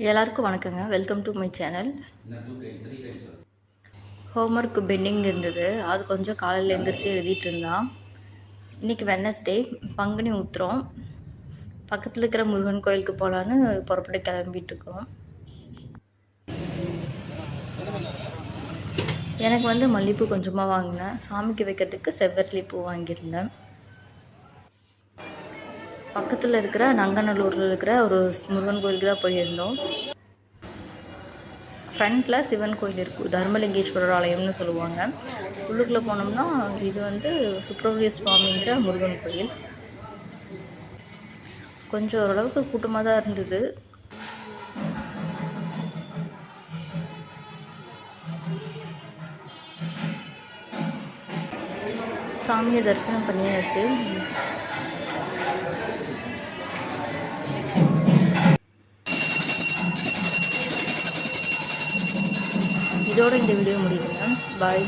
எல்லாருக்கும் வணக்கங்க. Welcome to my channel. Homework pending இருந்தது. அது கொஞ்சம் காலையில் எழுந்திரிச்சு எழுதிட்டு இருந்தான். இன்றைக்கி வெட்னஸ்டே, பங்குனி உத்திரம். பக்கத்தில் இருக்கிற முருகன் கோயிலுக்கு போகலான்னு புறப்பட்டு கிளம்பிட்டுருக்கோம். எனக்கு மல்லிகைப்பூ கொஞ்சமாக வாங்கினேன். சாமிக்கு வைக்கிறதுக்கு செவ்வரளி பூ வாங்கியிருந்தேன். பக்கத்தில் இருக்கிற நங்கநல்லூரில் இருக்கிற ஒரு முருகன் கோயிலுக்கு தான் போயிருந்தோம். ஃப்ரண்ட்டில் சிவன் கோயில் இருக்குது, தர்மலிங்கேஸ்வரர் ஆலயம்னு சொல்லுவாங்க. உள்ளுக்குள்ளே போனோம்னா இது சுப்பிரமணிய சுவாமிங்கிற முருகன் கோயில். கொஞ்சம் ஓரளவுக்கு கூட்டமாக தான் இருந்தது. சாமியை தரிசனம் பண்ணியாச்சு. இதோட இந்த வீடியோ முடியுதுங்க. பாய்.